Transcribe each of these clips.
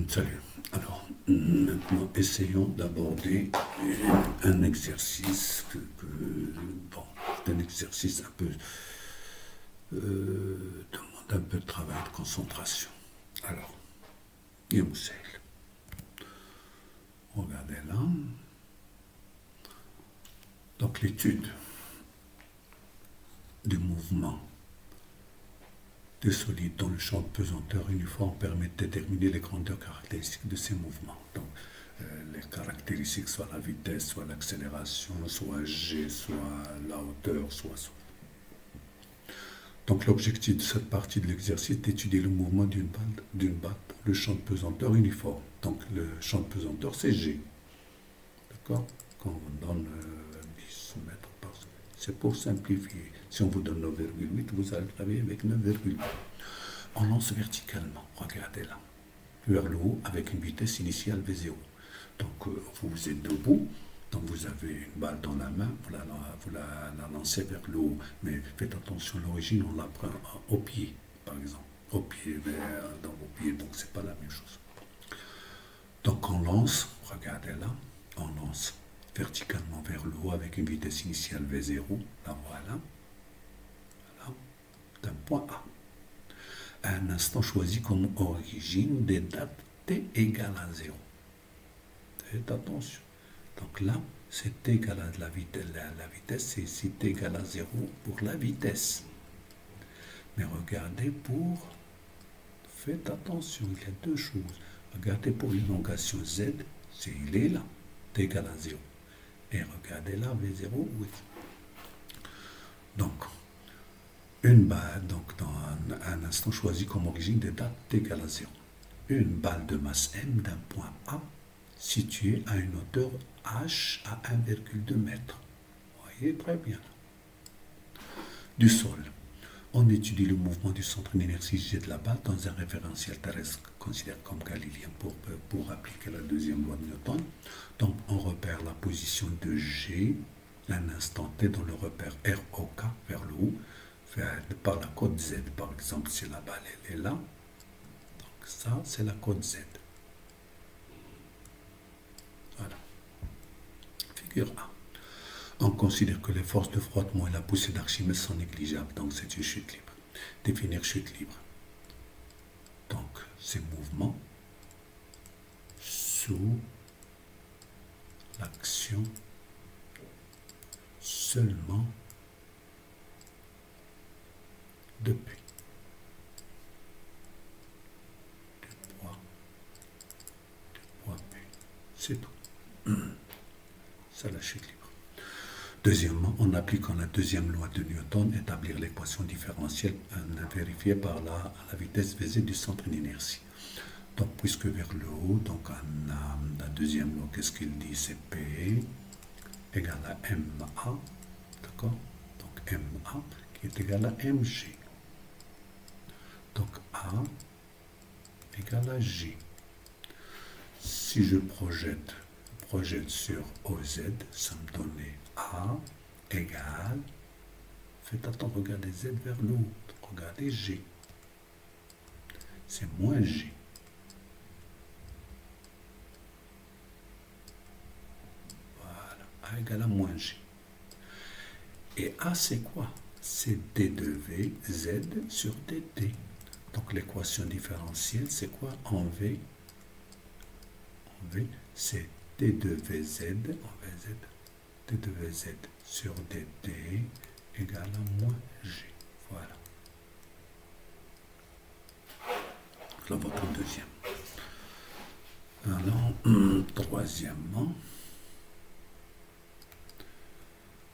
Salut. Alors, maintenant, essayons d'aborder un exercice bon, c'est un exercice un peu demande un peu de travail de concentration. Alors, Youssel, regardez là. Donc, l'étude du mouvement de solides dans le champ de pesanteur uniforme permet de déterminer les grandeurs caractéristiques de ces mouvements. Donc, les caractéristiques, soit la vitesse, soit l'accélération, soit G, soit la hauteur, soit. Donc, l'objectif de cette partie de l'exercice est d'étudier le mouvement d'une balle dans le champ de pesanteur uniforme. Donc, le champ de pesanteur, c'est G. D'accord? Quand on donne 10 mètres par seconde. C'est pour simplifier. Si on vous donne 9,8, vous allez travailler avec 9,8. On lance verticalement, regardez là, vers le haut avec une vitesse initiale V0. Donc vous êtes debout, donc vous avez une balle dans la main, vous la lancez vers le haut. Mais faites attention, l'origine, on la prend au pied, par exemple. Au pied, dans vos pieds, donc c'est pas la même chose. Donc on lance, regardez là, on lance verticalement vers le haut avec une vitesse initiale V0, la voilà, d'un point A. À un instant choisi comme origine des dates t égale à 0. Faites attention. Donc là, c'est t égale à la vitesse, c'est ici t égale à 0 pour la vitesse. Mais regardez faites attention, il y a deux choses. Regardez pour l'élongation z, il est là, t égale à 0. Et regardez là, V0, oui. Donc, une balle, donc dans un instant choisi comme origine des dates t égale à 0. Une balle de masse m d'un point A située à une hauteur h à 1,2 m. Vous voyez très bien. Du sol. On étudie le mouvement du centre d'inertie G de la balle dans un référentiel terrestre considéré comme galiléen pour appliquer la deuxième loi de Newton. Donc on repère la position de G à un instant T dans le repère ROK vers le haut, par la cote Z. Par exemple, si la balle elle est là, donc ça c'est la cote Z. Voilà. Figure A. On considère que les forces de frottement et la poussée d'Archimède sont négligeables, donc c'est une chute libre. Définir chute libre. Donc, ces mouvements sous l'action seulement de P. Du poids P. C'est tout. C'est la chute libre. Deuxièmement, en appliquant la deuxième loi de Newton, établir l'équation différentielle vérifiée par la vitesse Vz du centre d'inertie. Donc, puisque vers le haut, donc la deuxième loi, qu'est-ce qu'il dit? C'est P égale à MA, d'accord? Donc, MA qui est égal à MG. Donc, A égale à G. Si je projette sur OZ, ça me donnait A égale, faites attention, regardez Z vers le haut, regardez G. C'est moins G. Voilà, A égale à moins G. Et A c'est quoi? C'est D de V, Z sur dt. Donc l'équation différentielle, c'est quoi en V? En V, c'est d de Vz, en VZ, d de Vz sur dt égale à moins G. Voilà. Voilà votre deuxième. Alors, troisièmement,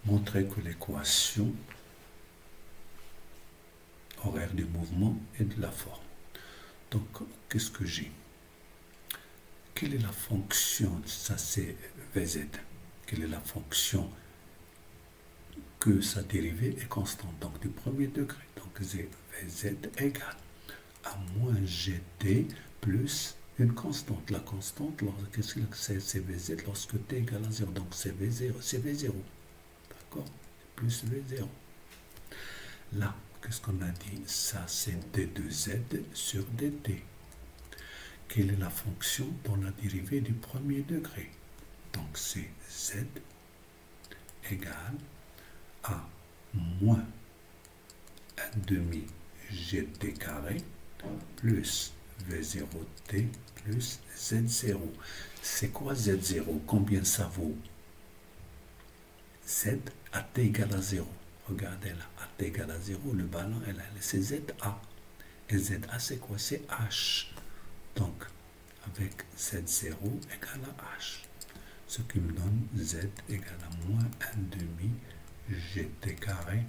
montrer que l'équation horaire du mouvement et de la forme. Donc, qu'est-ce que j'ai? Quelle est la fonction? Ça, c'est Vz. Quelle est la fonction que sa dérivée est constante? Donc, du premier degré. Donc, Vz égale à moins Gt plus une constante. La constante, qu'est-ce que c'est Vz lorsque t égale à 0? Donc, c'est V0. C'est V0. D'accord? Plus V0. Là, qu'est-ce qu'on a dit? Ça, c'est d de z sur dt. quelle est la fonction dans la dérivée du premier degré? Donc c'est z égale à moins 1 demi gt carré plus v0t plus z0. C'est quoi z0? Combien ça vaut? Z à t égale à 0. Regardez là, à t égale à 0, le ballon, c'est ZA. Et ZA, c'est quoi? C'est H. Donc, avec Z0 égale à H. Ce qui me donne Z égale à moins 1 demi gt carré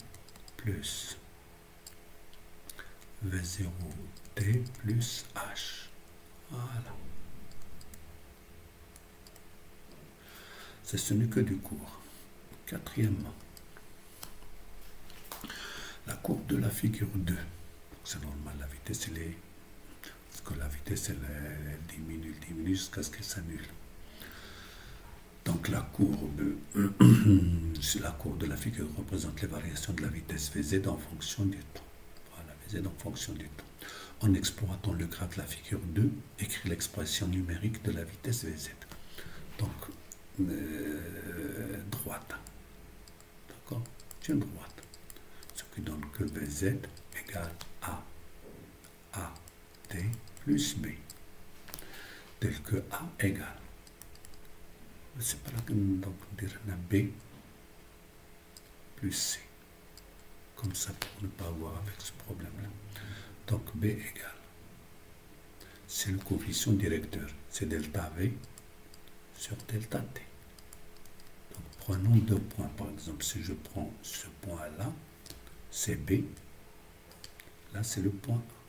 plus V0t plus H. Voilà. Ce n'est que du cours. Quatrièmement, la courbe de la figure 2. C'est normal, la vitesse, elle est... Parce que la vitesse, elle diminue jusqu'à ce qu'elle s'annule. Donc la courbe, c'est la courbe de la figure représente les variations de la vitesse Vz en fonction du temps. Voilà, Vz en fonction du temps. En exploitant le graphe de la figure 2, écrit l'expression numérique de la vitesse Vz. Donc, droite. D'accord? C'est une droite. Ce qui donne que Vz égale à t plus b. Tel que a égale. C'est pas là que donc on dirait b plus c. Comme ça pour ne pas avoir avec ce problème-là. Donc b égale. C'est le coefficient directeur. C'est delta v sur delta t. Donc prenons deux points. Par exemple, si je prends ce point-là, c'est b. Là, c'est le point A.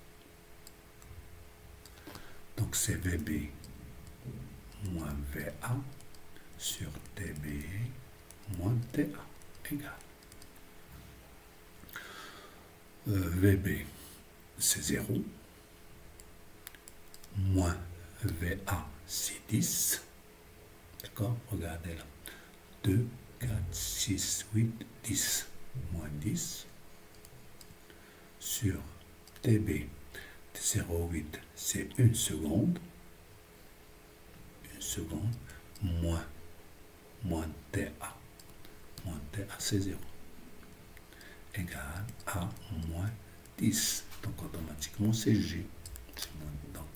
Donc c'est VB moins VA sur TB moins TA égale. VB c'est 0, moins VA c'est 10. D'accord? Regardez là. 2, 4, 6, 8, 10. Moins 10 sur TB 0,8, c'est 1 seconde. 1 seconde moins TA. Moins TA, c'est 0. Égal à moins 10. Donc automatiquement, c'est G. Donc,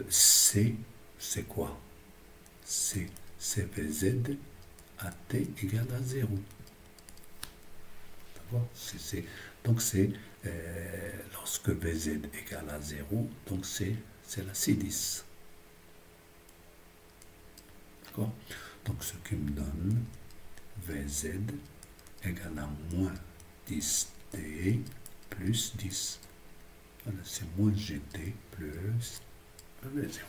C, c'est quoi? C, c'est VZ à T égale à 0. D'accord? Donc c'est lorsque VZ égale à 0, donc c'est la C10. D'accord? Donc ce qui me donne VZ égale à moins 10T plus 10. Voilà, c'est moins GT plus V0.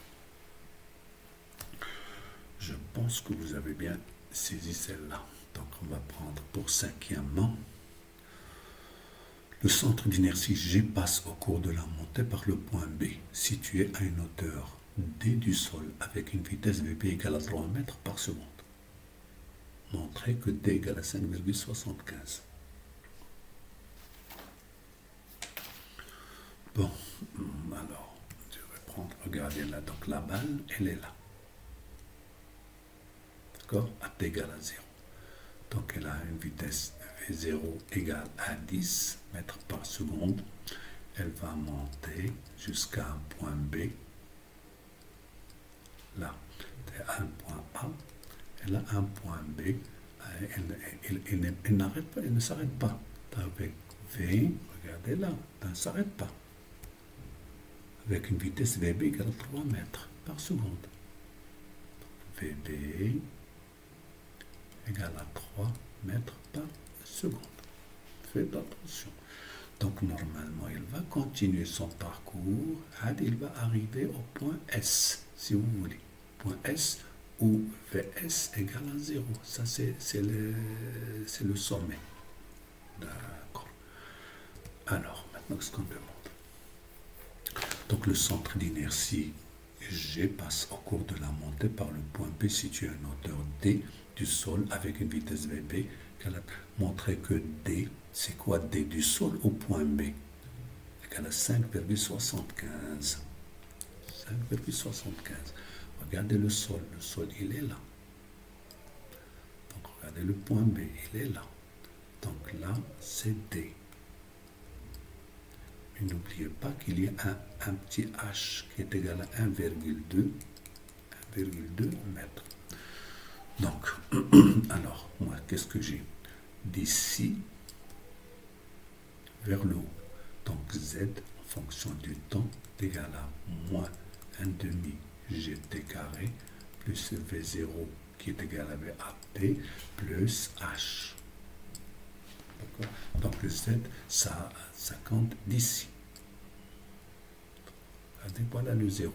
Je pense que vous avez bien saisi celle-là. Donc on va prendre pour cinquièmement. Le centre d'inertie G passe au cours de la montée par le point B, situé à une hauteur D du sol, avec une vitesse VB égale à 3 mètres par seconde. Montrez que D égale à 5,75. Bon, alors, je vais prendre, regardez là, donc la balle, elle est là. D'accord? À T égale à 0. Donc elle a une vitesse V0 égale à 10 mètres par seconde. Elle va monter jusqu'à un point B. Là, un point A. Elle a un point B. Elle n'arrête pas, elle ne s'arrête pas. Avec V, regardez là, elle ne s'arrête pas. Avec une vitesse VB égale à 3 mètres par seconde. VB égale à 3 mètres par seconde. Faites attention. Donc normalement, il va continuer son parcours. Il va arriver au point S, si vous voulez. Point S où VS égale à 0. Ça, c'est le sommet. D'accord. Alors, maintenant, ce qu'on demande. Donc le centre d'inertie G passe au cours de la montée par le point B situé à une hauteur D du sol avec une vitesse VB. Elle a montré que D, c'est quoi D du sol au point B? Égale à 5,75. 5,75. Regardez le sol il est là. Donc regardez le point B, il est là. Donc là, c'est D. Mais n'oubliez pas qu'il y a un petit h qui est égal à 1,2 mètres. Donc, alors, moi, qu'est-ce que j'ai? D'ici vers le haut. Donc, Z, en fonction du temps, est égal à moins 1 demi gt carré plus V0 qui est égal à VAT plus H. D'accord? Donc, le Z, ça compte d'ici. Regardez, voilà le 0.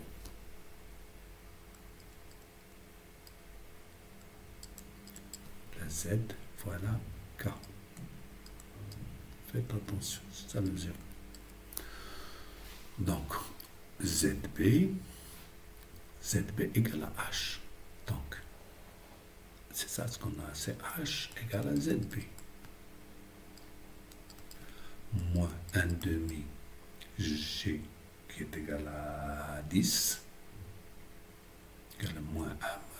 Z, voilà K. Faites attention, c'est ça le 0. Donc, ZB égale à H. Donc, c'est ça ce qu'on a, c'est H égale à ZB. Moins 1 demi G qui est égal à 10, égale à moins 1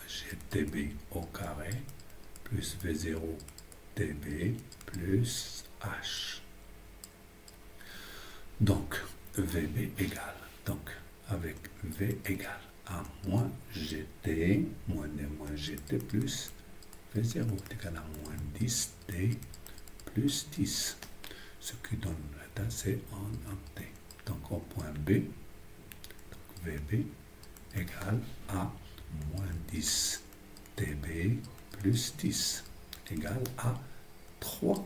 GTB au carré, plus V0 TB plus H. Donc, VB égale, donc avec V égale à moins GT, moins D moins GT plus V0 est égal à moins 10 D plus 10. Ce qui donne, c'est en T. Donc, au point B, donc VB égale à moins 10 TB plus 10 égale à 3. Vous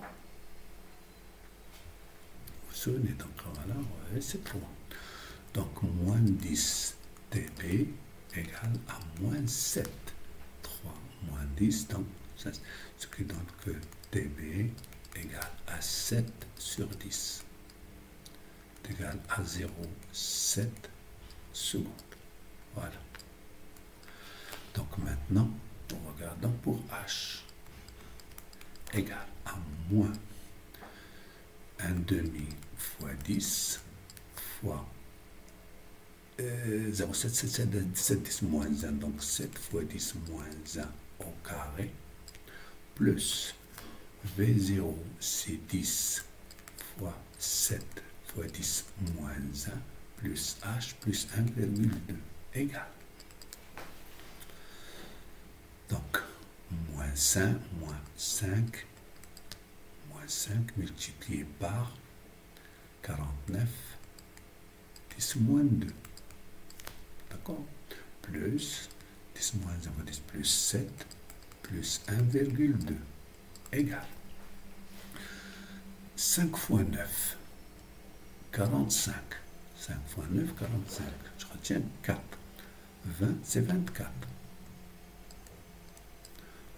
vous souvenez, donc voilà, ouais, c'est 3. Donc moins 10 TB égale à moins 7. 3 moins 10, donc ça, ce qui donne que TB égale à 7 sur 10. Égale à 0,7 secondes. Voilà. Donc maintenant, nous regardons pour H égale à moins 1 demi fois 10 fois 0,7, c'est 10 moins 1, donc 7 fois 10 moins 1 au carré, plus V0, c'est 10 fois 7 fois 10 moins 1, plus H plus 1,2 égale. Donc, moins 5 multiplié par 49, 10 moins 2. D'accord? Plus 10 moins 1 fois 10 plus 7 plus 1,2 égale 5 fois 9, 45. 5 fois 9, 45. Je retiens 4. 20, c'est 24.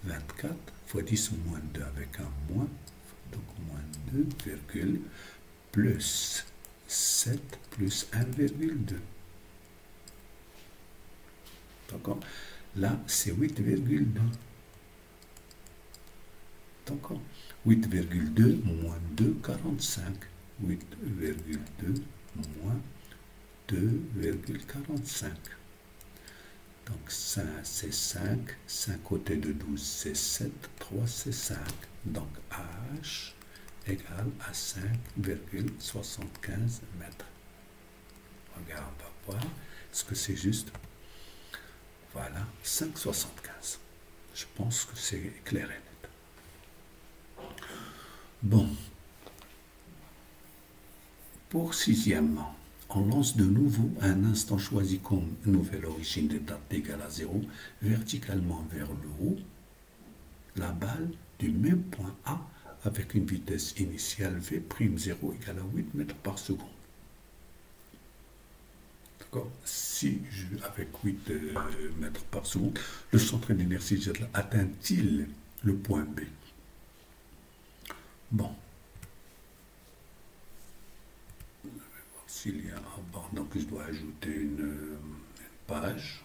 24 fois 10 moins 2 avec un moins, donc moins 2, virgule, plus 7 plus 1,2. D'accord? Là, c'est 8,2. D'accord? 8,2 moins 2, 45. 8,2 moins 2,45. Donc 5 c'est 5, 5 côté de 12 c'est 7, 3 c'est 5. Donc H égale à 5,75 mètres. Regarde, on va voir. Est-ce que c'est juste? Voilà, 5,75. Je pense que c'est clair et net. Bon. Pour sixièmement, on lance de nouveau un instant choisi comme nouvelle origine de date égale à 0, verticalement vers le haut, la balle du même point A avec une vitesse initiale V'0 égale à 8 mètres par seconde. D'accord? Si avec 8 mètres par seconde, le centre d'inertie atteint-il le point B? Bon. S'il y a un banc, donc je dois ajouter une page.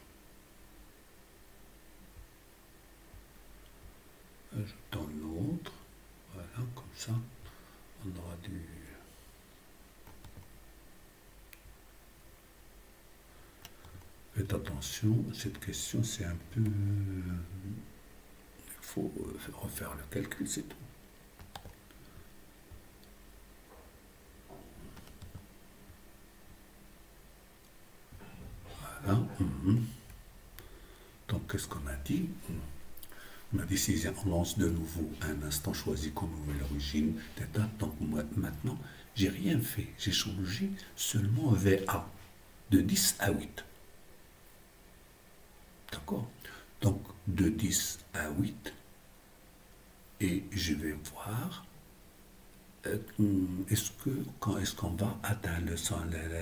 Ajoutons une autre. Voilà, comme ça, on aura Faites attention, cette question, c'est un peu... Il faut refaire le calcul, c'est tout. Voilà. Donc, qu'est-ce qu'on a dit? On a dit si on lance de nouveau un instant choisi comme nouvelle origine, d'état. Donc, moi, maintenant, j'ai rien fait. J'ai changé seulement VA de 10 à 8. D'accord? Donc, de 10 à 8. Et je vais voir quand est-ce qu'on va atteindre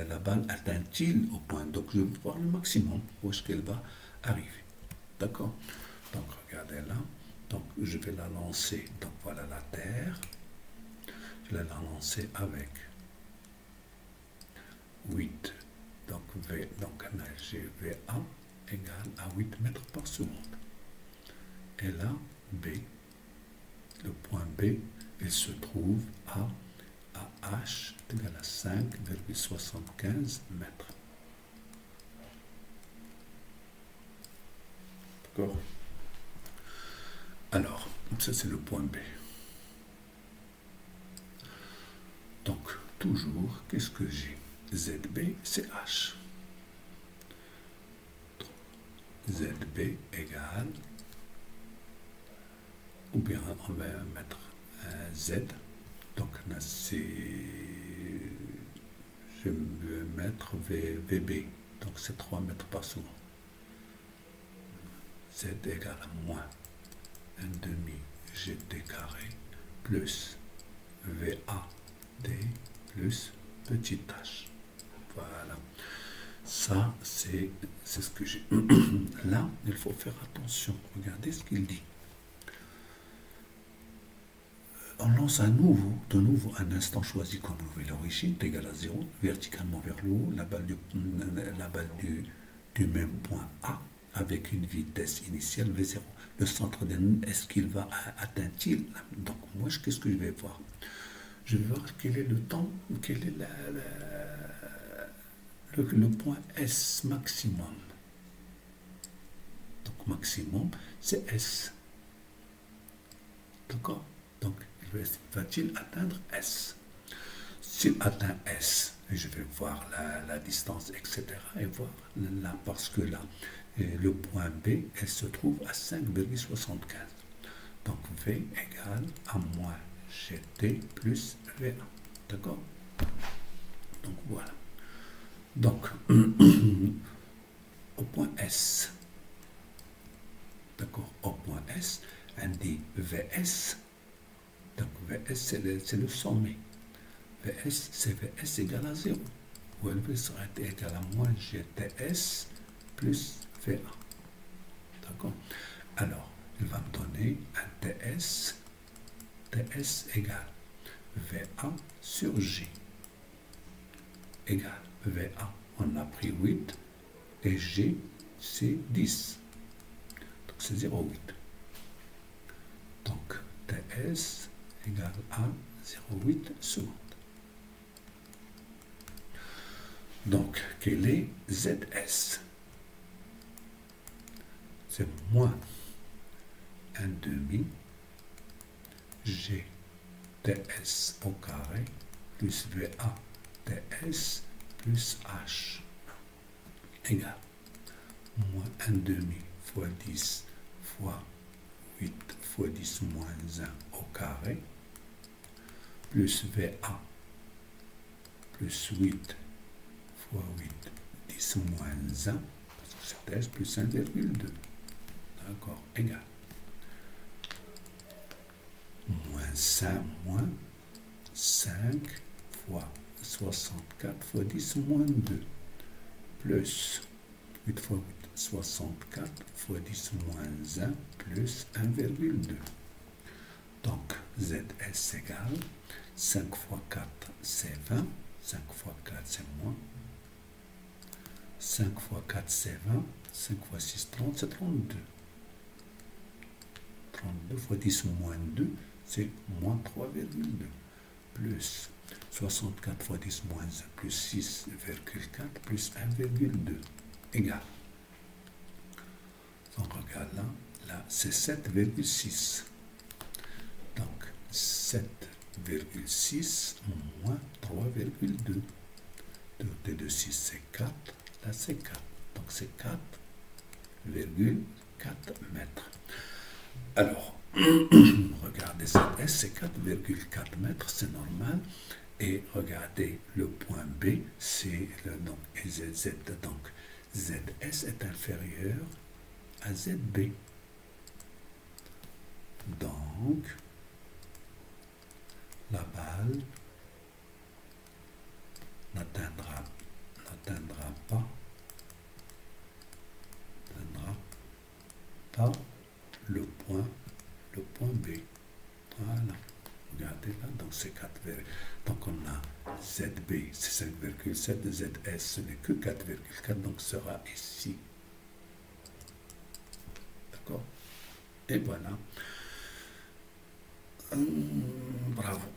la balle atteint-il au point. Donc, je vais voir le maximum où est-ce qu'elle va arriver. D'accord? Donc, regardez là. Donc, je vais la lancer. Donc, voilà la Terre. Je vais la lancer avec 8. Donc, donc GVA égale à 8 mètres par seconde. Et là, B, le point B, il se trouve à H égale à 5,75 mètres. D'accord? Alors, ça c'est le point B. Donc, toujours, qu'est-ce que j'ai? ZB, c'est H. ZB égale, ou bien on va mettre Z. Donc là, c'est, je vais mettre VB. Donc c'est 3 mètres par seconde. Z égale à moins 1 demi GT carré plus VAD plus petit h. Voilà. Ça, c'est ce que j'ai. Là, il faut faire attention. Regardez ce qu'il dit. On lance de nouveau un instant choisi comme nouvelle origine, égal à 0, verticalement vers le haut, la balle du même point A, avec une vitesse initiale V0. Le centre d'un, est-ce qu'il va atteindre-t-il? Donc, moi, qu'est-ce que je vais voir? Je vais voir quel est le temps, quel est le point S maximum. Donc, maximum, c'est S. D'accord? Donc, va-t-il atteindre S? S'il atteint S, je vais voir la distance, etc. Et voir là, parce que là, le point B, elle se trouve à 5,75. Donc, V égale à moins GT plus V1. D'accord? Donc, voilà. Donc, au point S, d'accord, au point S, on dit VS. Donc, VS, c'est le sommet. VS, c'est VS égale à 0. Ou LV sera égal à moins GTS plus VA. D'accord? Alors, il va me donner un TS. TS égale VA sur G. Égale VA. On a pris 8 et G, c'est 10. Donc, c'est 0,8. Donc, TS égale à 0,8 secondes. Donc, quel est ZS? C'est moins 1 demi GTS au carré plus VA TS plus H égale moins 1 demi fois 10 fois 8 fois 10 moins 1 au carré plus VA plus 8 fois 8, 10 moins 1, parce que c'est S plus 1,2. D'accord, égal. Moins 5 moins 5 fois 64 fois 10 moins 2, plus 8 fois 8, 64 fois 10 moins 1, plus 1,2. Donc, ZS égale 5 fois 4, c'est 20. 5 fois 4, c'est moins. 5 fois 4, c'est 20. 5 fois 6, 30, c'est 32. 32 fois 10 moins 2, c'est moins 3,2. Plus 64 fois 10 moins 1, plus 6,4, plus 1,2. Égal. c'est 7,6. Donc 7,6 moins 3,2. 2 de 6 c'est 4. Là c'est 4. Donc c'est 4,4 mètres. Alors, regardez cette S, c'est 4,4 mètres, c'est normal. Et regardez le point B, c'est donc ZZ. Donc ZS est inférieur à ZB. Donc, la balle n'atteindra pas le point B. Voilà. Regardez là, donc c'est 4. Donc on a ZB, c'est 5,7, ZS, ce n'est que 4,4, donc sera ici. D'accord? Et voilà. Bravo.